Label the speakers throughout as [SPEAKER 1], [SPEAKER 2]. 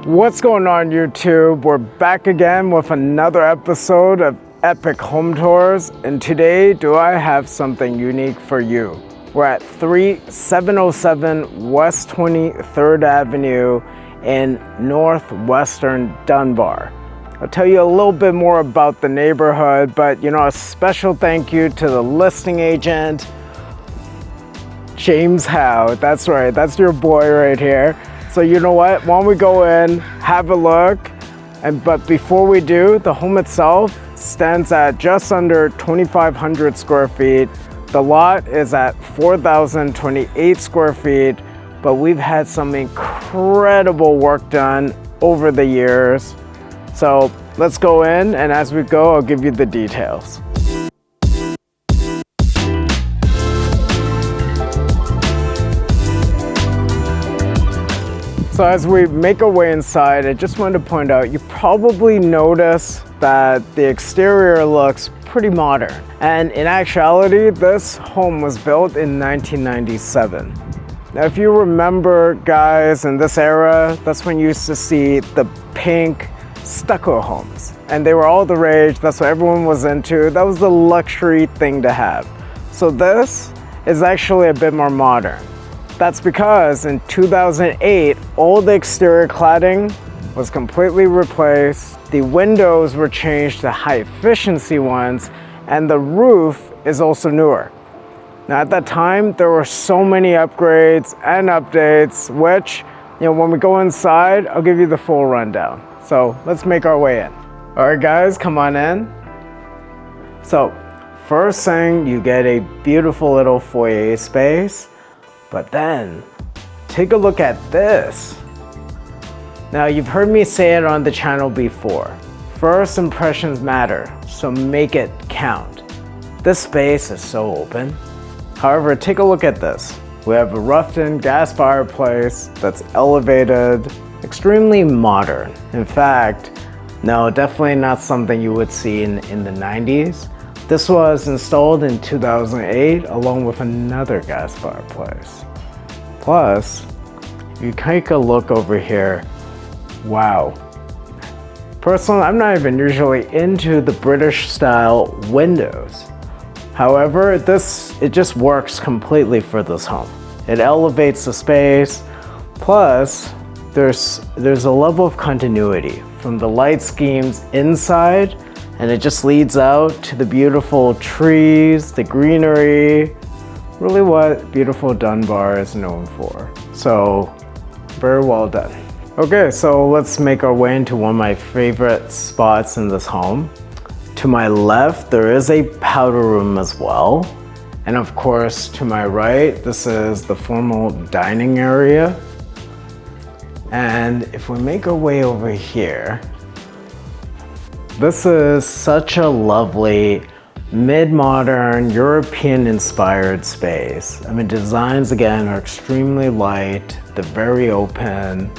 [SPEAKER 1] What's going on, YouTube? We're back again with another episode of Epic Home Tours, and today do I have something unique for you. We're at 3707 West 23rd Avenue in northwestern Dunbar. I'll tell you a little bit more about the neighborhood, but a special thank you to the listing agent, James Howe. That's right, that's your boy right here. So you know what, why don't we go in, have a look, but before we do, the home itself stands at just under 2,500 square feet. The lot is at 4,028 square feet, but we've had some incredible work done over the years. So let's go in, and as we go, I'll give you the details. So as we make our way inside, I just wanted to point out, you probably notice that the exterior looks pretty modern. And in actuality, this home was built in 1997. Now, if you remember, guys, in this era, that's when you used to see the pink stucco homes. And they were all the rage, that's what everyone was into. That was the luxury thing to have. So this is actually a bit more modern. That's because in 2008, all the exterior cladding was completely replaced. The windows were changed to high efficiency ones, and the roof is also newer. Now at that time, there were so many upgrades and updates, which, when we go inside, I'll give you the full rundown. So let's make our way in. All right, guys, come on in. So first thing, you get a beautiful little foyer space. But then, take a look at this. Now, you've heard me say it on the channel before. First impressions matter, so make it count. This space is so open. However, take a look at this. We have a roughed-in gas fireplace that's elevated, extremely modern. In fact, no, definitely not something you would see in the 90s. This was installed in 2008 along with another gas fireplace. Plus, you take a look over here, wow. Personally, I'm not even usually into the British style windows. However, it just works completely for this home. It elevates the space, plus there's a level of continuity from the light schemes inside, and it just leads out to the beautiful trees, the greenery, really what beautiful Dunbar is known for. So, very well done. Okay, so let's make our way into one of my favorite spots in this home. To my left, there is a powder room as well. And of course, to my right, this is the formal dining area. And if we make our way over here, this is such a lovely mid-modern European inspired space. I mean, designs again are extremely light, they're very open.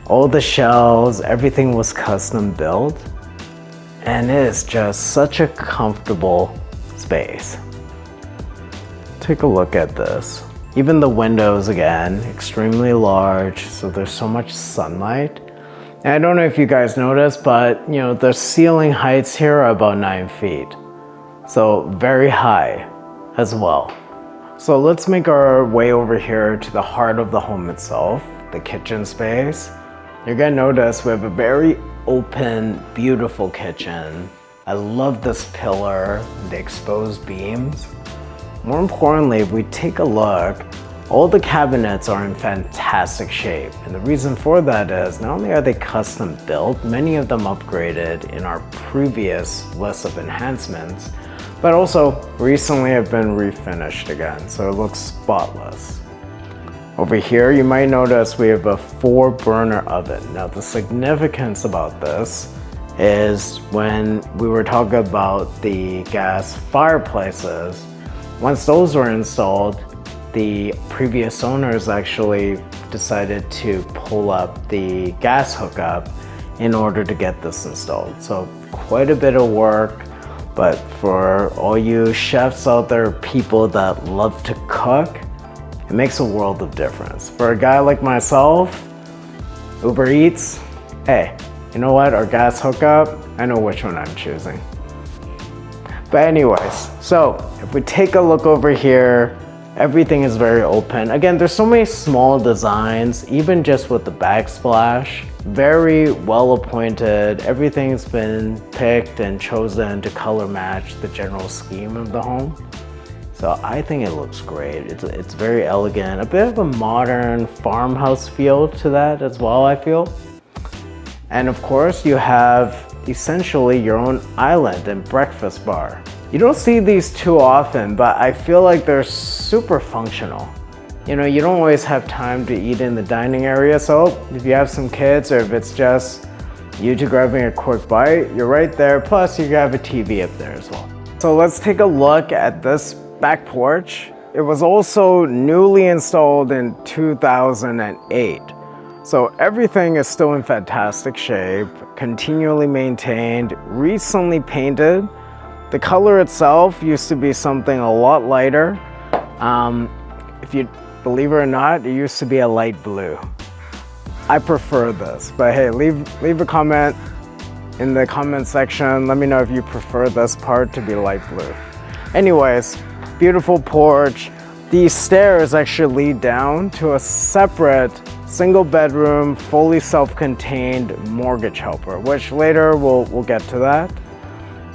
[SPEAKER 1] All the shelves, everything was custom built. And it is just such a comfortable space. Take a look at this. Even the windows again, extremely large, so there's so much sunlight. And I don't know if you guys noticed, but the ceiling heights here are about 9 feet. So very high as well. So let's make our way over here to the heart of the home itself, the kitchen space. You're gonna notice we have a very open, beautiful kitchen. I love this pillar, the exposed beams. More importantly, if we take a look, all the cabinets are in fantastic shape, and the reason for that is not only are they custom built, many of them upgraded in our previous list of enhancements, but also recently have been refinished again, so it looks spotless. Over here, you might notice we have a 4-burner oven. Now, the significance about this is when we were talking about the gas fireplaces, once those were installed, the previous owners actually decided to pull up the gas hookup in order to get this installed. So quite a bit of work, but for all you chefs out there, people that love to cook, it makes a world of difference. For a guy like myself, Uber Eats, hey, you know what? Our gas hookup, I know which one I'm choosing. But anyways, so if we take a look over here, everything is very open. Again, there's so many small designs, even just with the backsplash. Very well appointed. Everything's been picked and chosen to color match the general scheme of the home. So I think it looks great. It's very elegant. A bit of a modern farmhouse feel to that as well, I feel. And of course, you have essentially your own island and breakfast bar. You don't see these too often, but I feel like they're super functional. You know, you don't always have time to eat in the dining area, so if you have some kids or if it's just you two grabbing a quick bite, you're right there. Plus, you have a TV up there as well. So let's take a look at this back porch. It was also newly installed in 2008. So everything is still in fantastic shape, continually maintained, recently painted. The color itself used to be something a lot lighter. If you believe it or not, it used to be a light blue. I prefer this, but hey, leave a comment in the comment section. Let me know if you prefer this part to be light blue. Anyways, beautiful porch. These stairs actually lead down to a separate single bedroom, fully self-contained mortgage helper, which later we'll get to that.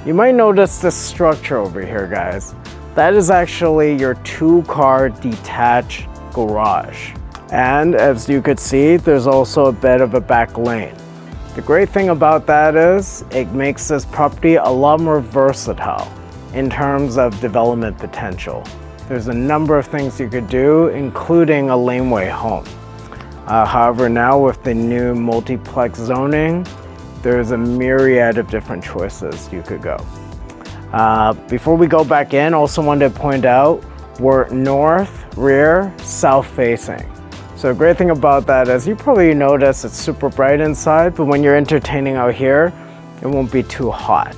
[SPEAKER 1] You might notice this structure over here, guys. That is actually your 2-car detached garage. And as you could see, there's also a bit of a back lane. The great thing about that is it makes this property a lot more versatile in terms of development potential. There's a number of things you could do, including a laneway home. However, now with the new multiplex zoning, there's a myriad of different choices you could go. Before we go back in, also wanted to point out we're north, rear, south facing. So the great thing about that is you probably notice it's super bright inside, but when you're entertaining out here, it won't be too hot.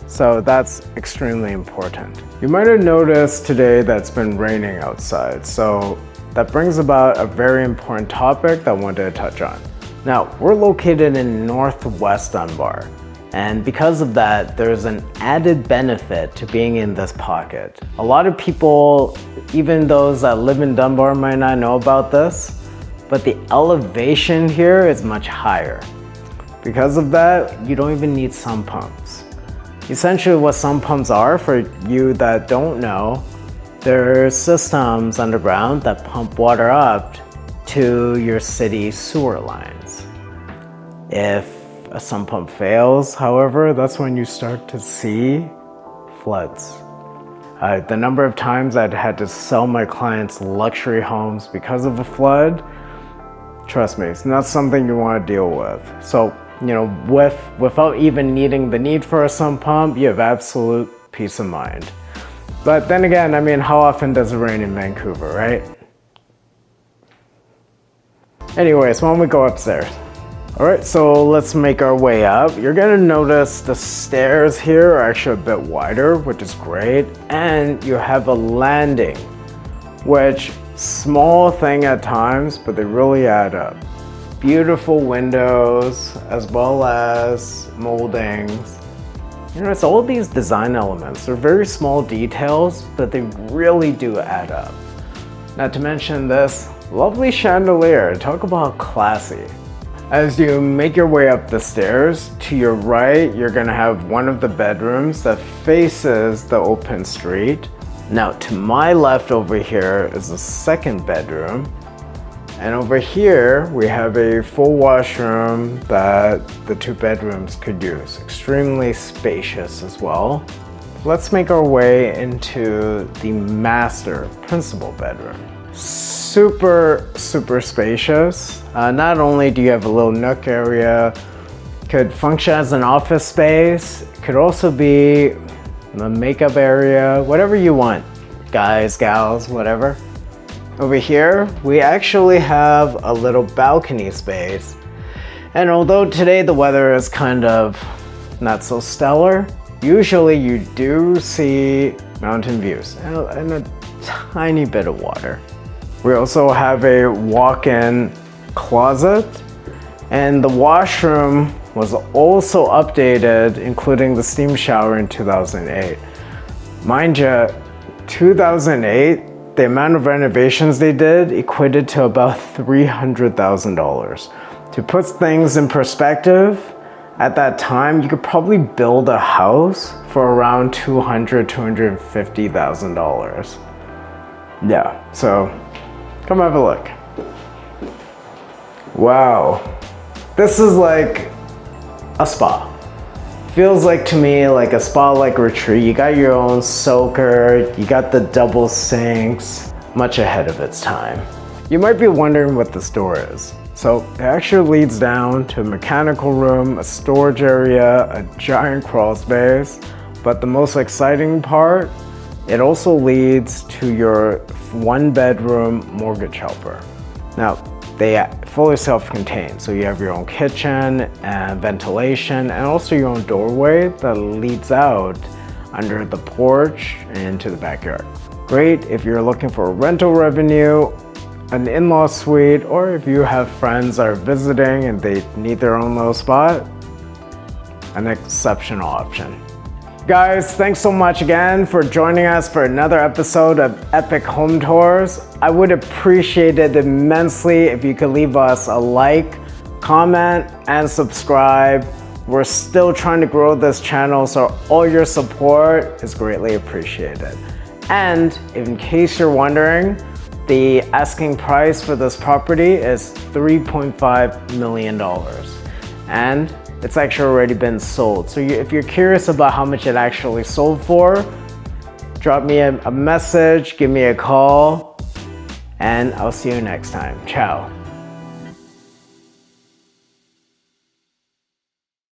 [SPEAKER 1] So that's extremely important. You might have noticed today that it's been raining outside. So that brings about a very important topic that I wanted to touch on. Now, we're located in Northwest Dunbar. And because of that, there's an added benefit to being in this pocket. A lot of people, even those that live in Dunbar, might not know about this, but the elevation here is much higher. Because of that, you don't even need sump pumps. Essentially what sump pumps are, for you that don't know, they're systems underground that pump water up to your city sewer lines. If a sump pump fails, however, that's when you start to see floods. The number of times I'd had to sell my clients luxury homes because of a flood, trust me, it's not something you want to deal with. So, you know, without even needing the need for a sump pump, you have absolute peace of mind. But then again, I mean, how often does it rain in Vancouver, right? Anyways, why don't we go upstairs? All right, so let's make our way up. You're gonna notice the stairs here are actually a bit wider, which is great. And you have a landing, which small thing at times, but they really add up. Beautiful windows, as well as moldings. You know, it's all these design elements. They're very small details, but they really do add up. Not to mention this lovely chandelier. Talk about classy. As you make your way up the stairs, to your right, you're gonna have one of the bedrooms that faces the open street. Now, to my left over here is the second bedroom. And over here, we have a full washroom that the 2 bedrooms could use. Extremely spacious as well. Let's make our way into the master principal bedroom. Super spacious. Not only do you have a little nook area, could function as an office space, could also be the makeup area, whatever you want, guys, gals, whatever. Over here, we actually have a little balcony space. And although today the weather is kind of not so stellar, usually you do see mountain views and a tiny bit of water. We also have a walk-in closet, And the washroom was also updated, including the steam shower in 2008. Mind you, 2008, the amount of renovations they did equated to about $300,000. To put things in perspective, at that time, you could probably build a house for around $250,000. Yeah, so come have a look. Wow, this is like a spa. Feels like to me like a spa-like retreat. You got your own soaker, you got the double sinks, much ahead of its time. You might be wondering what this door is. So it actually leads down to a mechanical room, a storage area, a giant crawl space, but the most exciting part, it also leads to your 1-bedroom mortgage helper. Now, they fully self-contained, so you have your own kitchen and ventilation and also your own doorway that leads out under the porch into the backyard. Great if you're looking for rental revenue, an in-law suite, or if you have friends that are visiting and they need their own little spot, an exceptional option. Guys, thanks so much again for joining us for another episode of Epic Home Tours. I would appreciate it immensely if you could leave us a like, comment, and subscribe. We're still trying to grow this channel, so all your support is greatly appreciated. And in case you're wondering, the asking price for this property is $3.5 million. And it's actually already been sold. So if you're curious about how much it actually sold for, drop me a message, give me a call, and I'll see you next time. Ciao.